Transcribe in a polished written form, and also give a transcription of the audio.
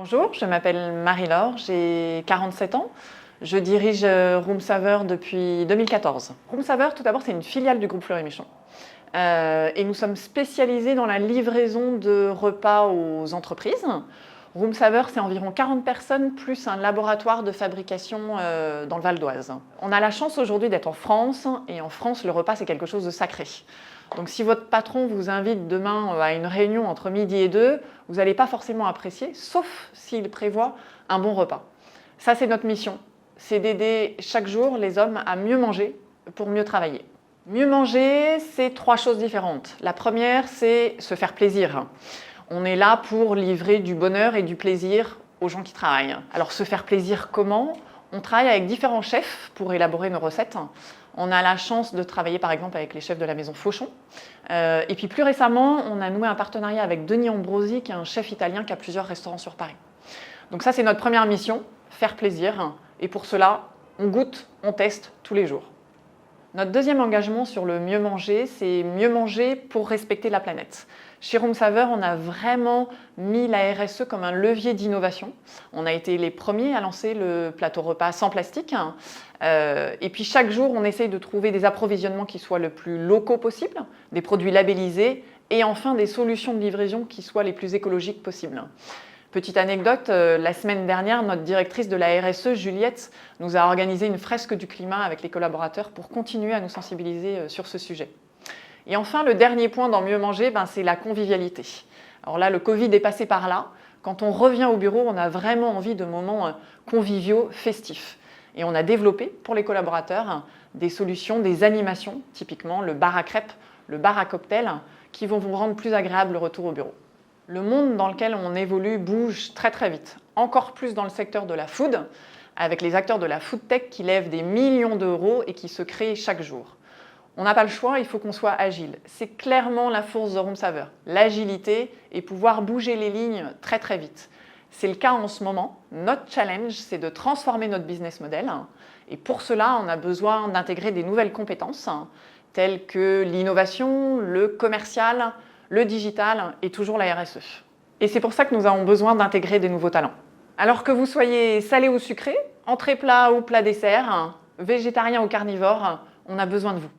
Bonjour, je m'appelle Marie-Laure, j'ai 47 ans. Je dirige Room Saveur depuis 2014. Room Saveur, tout d'abord, c'est une filiale du groupe Fleury Michon. Et nous sommes spécialisés dans la livraison de repas aux entreprises. Room Saveur, c'est environ 40 personnes plus un laboratoire de fabrication dans le Val d'Oise. On a la chance aujourd'hui d'être en France, et en France, le repas, c'est quelque chose de sacré. Donc si votre patron vous invite demain à une réunion entre midi et 2, vous n'allez pas forcément apprécier, sauf s'il prévoit un bon repas. Ça, c'est notre mission, c'est d'aider chaque jour les hommes à mieux manger pour mieux travailler. Mieux manger, c'est 3 choses différentes. La première, c'est se faire plaisir. On est là pour livrer du bonheur et du plaisir aux gens qui travaillent. Alors se faire plaisir comment? On travaille avec différents chefs pour élaborer nos recettes. On a la chance de travailler par exemple avec les chefs de la maison Fauchon. Et puis plus récemment, on a noué un partenariat avec Denis Ambrosi, qui est un chef italien qui a plusieurs restaurants sur Paris. Donc ça, c'est notre première mission, faire plaisir. Et pour cela, on goûte, on teste tous les jours. Notre deuxième engagement sur le mieux manger, c'est mieux manger pour respecter la planète. Chez Room Saveur, on a vraiment mis la RSE comme un levier d'innovation. On a été les premiers à lancer le plateau repas sans plastique. Et puis chaque jour, on essaye de trouver des approvisionnements qui soient le plus locaux possible, des produits labellisés et enfin des solutions de livraison qui soient les plus écologiques possibles. Petite anecdote, la semaine dernière, notre directrice de la RSE, Juliette, nous a organisé une fresque du climat avec les collaborateurs pour continuer à nous sensibiliser sur ce sujet. Et enfin, le dernier point dans mieux manger, c'est la convivialité. Alors là, le Covid est passé par là. Quand on revient au bureau, on a vraiment envie de moments conviviaux, festifs. Et on a développé pour les collaborateurs des solutions, des animations, typiquement le bar à crêpes, le bar à cocktails, qui vont vous rendre plus agréable le retour au bureau. Le monde dans lequel on évolue bouge très très vite, encore plus dans le secteur de la food, avec les acteurs de la food tech qui lèvent des millions d'euros et qui se créent chaque jour. On n'a pas le choix, il faut qu'on soit agile. C'est clairement la force de Room Saveur, l'agilité et pouvoir bouger les lignes très très vite. C'est le cas en ce moment. Notre challenge, c'est de transformer notre business model. Et pour cela, on a besoin d'intégrer des nouvelles compétences, telles que l'innovation, le commercial, le digital et toujours la RSE. Et c'est pour ça que nous avons besoin d'intégrer des nouveaux talents. Alors que vous soyez salé ou sucré, entrée plat ou plat dessert, végétarien ou carnivore, on a besoin de vous.